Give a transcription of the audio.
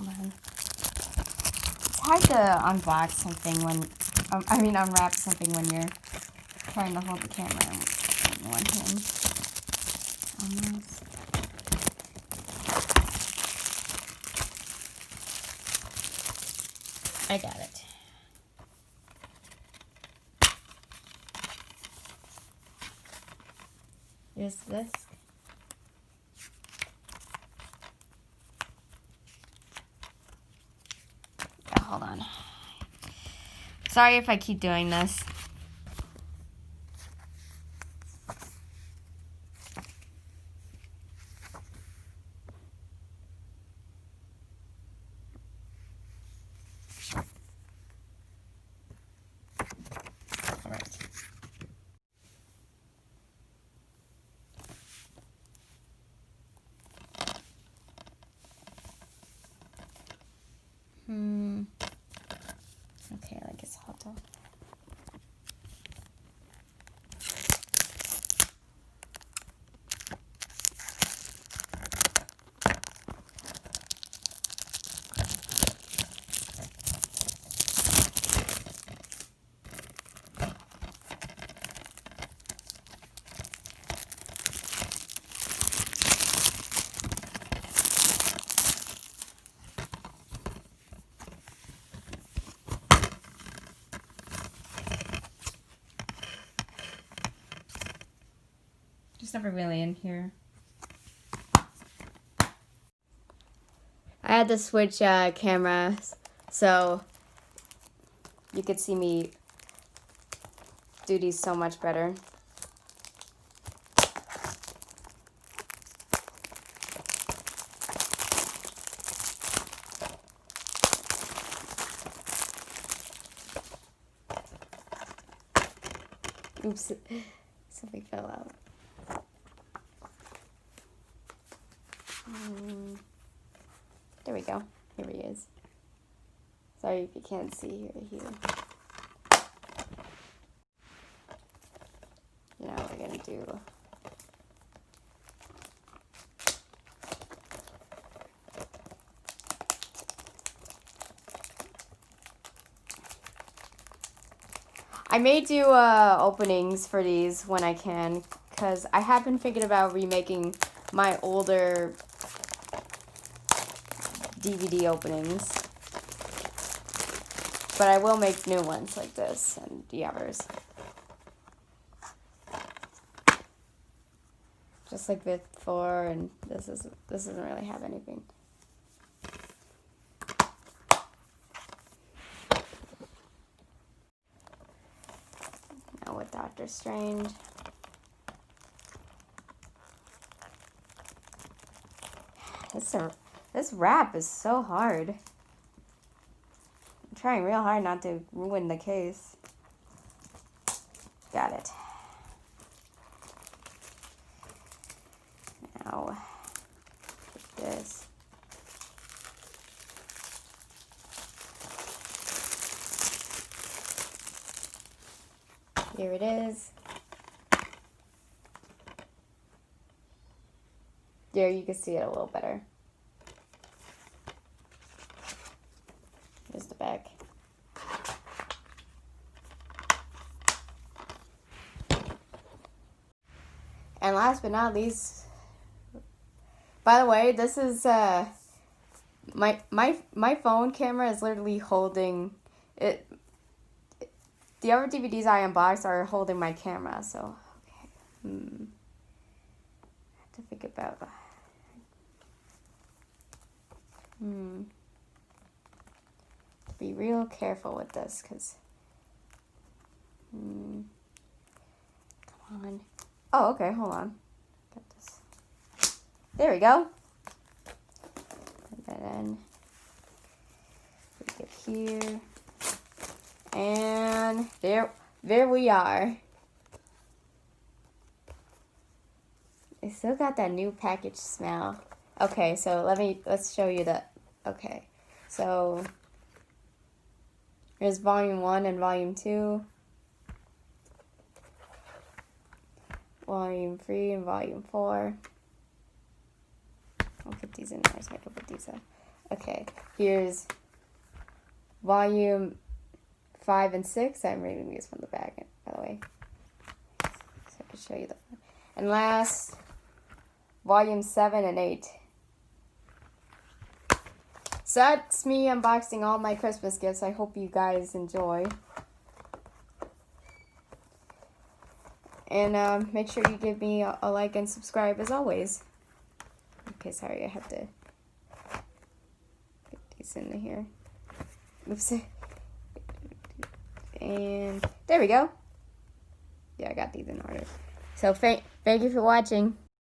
Hold on. It's hard to unbox something when, unwrap something when you're trying to hold the camera in one hand. Almost. I got it. Here's this. Oh, hold on. Sorry if I keep doing this. All right. Okay, I guess hot dog. Just never really in here. I had to switch cameras so you could see me do these so much better. Oops, something fell out. There we go. Here he is. Sorry if you can't see here. You know what we're gonna do. I may do openings for these when I can, because I have been thinking about remaking my older DVD openings. But I will make new ones like this and the others. Just like with Thor, and this doesn't really have anything. Now with Doctor Strange. This wrap is so hard. I'm trying real hard not to ruin the case. Got it. Now, take this. Here it is. There, you can see it a little better. Here's the back. And last but not least, by the way, this is my phone camera is literally holding it. The other DVDs I unboxed are holding my camera, so okay. I have to think about. Be real careful with this, cause. Come on. Oh, okay. Hold on. Got this. There we go. And then we get here, and there we are. It still got that new package smell. Okay, so let's show you that. Okay, so here's volume 1 and volume 2. Volume 3 and volume 4. I'll put these in there so I can put these up. Okay, here's volume 5 and 6. I'm reading these from the back, by the way, so I can show you them. And last, volume 7 and 8. So that's me unboxing all my Christmas gifts. I hope you guys enjoy. And make sure you give me a like and subscribe as always. Okay, sorry, I have to get these in here. Oops. And there we go. Yeah, I got these in order. So thank you for watching.